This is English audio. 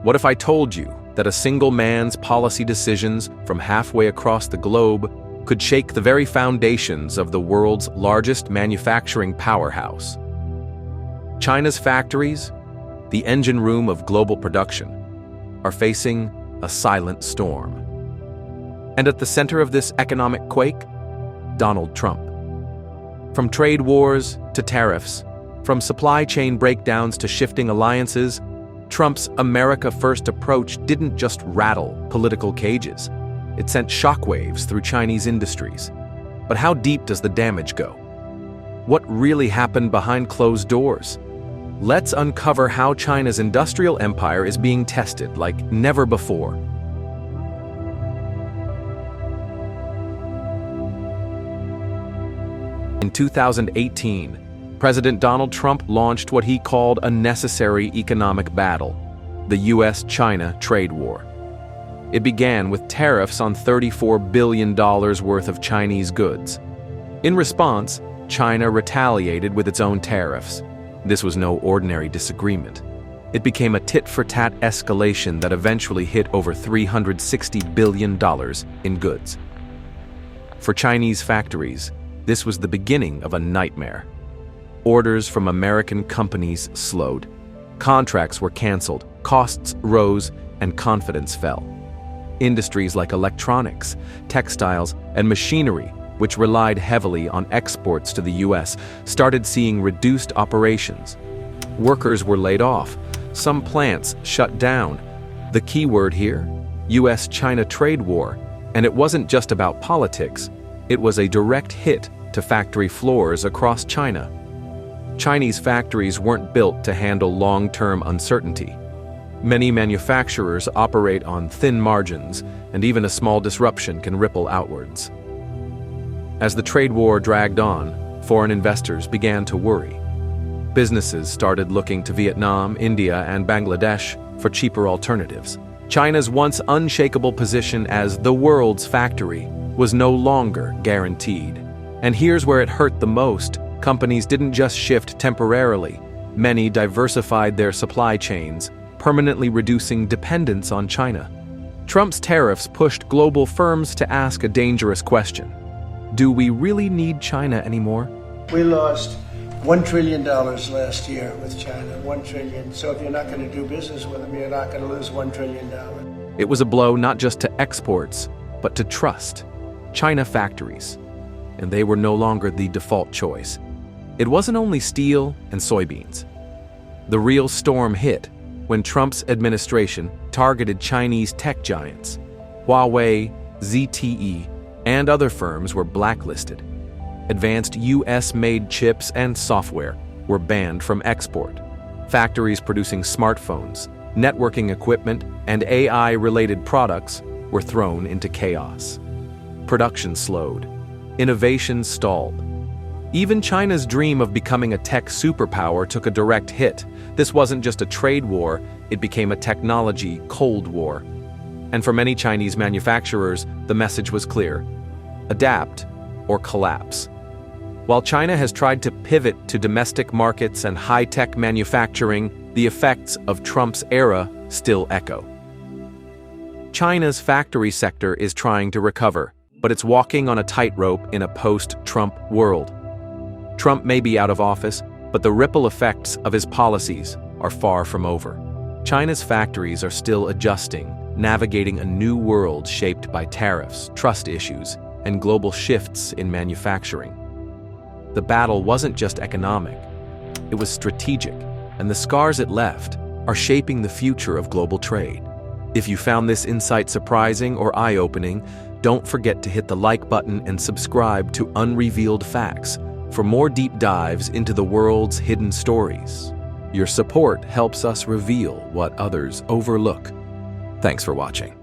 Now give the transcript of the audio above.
What if I told you that a single man's policy decisions from halfway across the globe could shake the very foundations of the world's largest manufacturing powerhouse? China's factories, the engine room of global production, are facing a silent storm. And at the center of this economic quake, Donald Trump. From trade wars to tariffs, from supply chain breakdowns to shifting alliances, Trump's America First approach didn't just rattle political cages. It sent shockwaves through Chinese industries. But how deep does the damage go? What really happened behind closed doors? Let's uncover how China's industrial empire is being tested like never before. In 2018, President Donald Trump launched what he called a necessary economic battle, the US-China trade war. It began with tariffs on $34 billion worth of Chinese goods. In response, China retaliated with its own tariffs. This was no ordinary disagreement. It became a tit-for-tat escalation that eventually hit over $360 billion in goods. For Chinese factories, this was the beginning of a nightmare. Orders from American companies slowed. Contracts were canceled, costs rose, and confidence fell. Industries like electronics, textiles, and machinery, which relied heavily on exports to the US, started seeing reduced operations. Workers were laid off. Some plants shut down. The key word here, US-China trade war. And it wasn't just about politics. It was a direct hit to factory floors across China. Chinese factories weren't built to handle long-term uncertainty. Many manufacturers operate on thin margins, and even a small disruption can ripple outwards. As the trade war dragged on, foreign investors began to worry. Businesses started looking to Vietnam, India, and Bangladesh for cheaper alternatives. China's once unshakable position as the world's factory was no longer guaranteed. And here's where it hurt the most. Companies didn't just shift temporarily. Many diversified their supply chains, permanently reducing dependence on China. Trump's tariffs pushed global firms to ask a dangerous question. Do we really need China anymore? We lost $1 trillion last year with China, $1 trillion. So if you're not going to do business with them, you're not going to lose $1 trillion. It was a blow not just to exports, but to trust. China factories. And they were no longer the default choice. It wasn't only steel and soybeans. The real storm hit when Trump's administration targeted Chinese tech giants. Huawei, ZTE, and other firms were blacklisted. Advanced US-made chips and software were banned from export. Factories producing smartphones, networking equipment, and AI-related products were thrown into chaos. Production slowed. Innovation stalled. Even China's dream of becoming a tech superpower took a direct hit. This wasn't just a trade war, it became a technology Cold War. And for many Chinese manufacturers, the message was clear: adapt or collapse. While China has tried to pivot to domestic markets and high-tech manufacturing, the effects of Trump's era still echo. China's factory sector is trying to recover, but it's walking on a tightrope in a post-Trump world. Trump may be out of office, but the ripple effects of his policies are far from over. China's factories are still adjusting, navigating a new world shaped by tariffs, trust issues, and global shifts in manufacturing. The battle wasn't just economic, it was strategic, and the scars it left are shaping the future of global trade. If you found this insight surprising or eye-opening, don't forget to hit the like button and subscribe to Unrevealed Facts for more deep dives into the world's hidden stories. Your support helps us reveal what others overlook. Thanks for watching.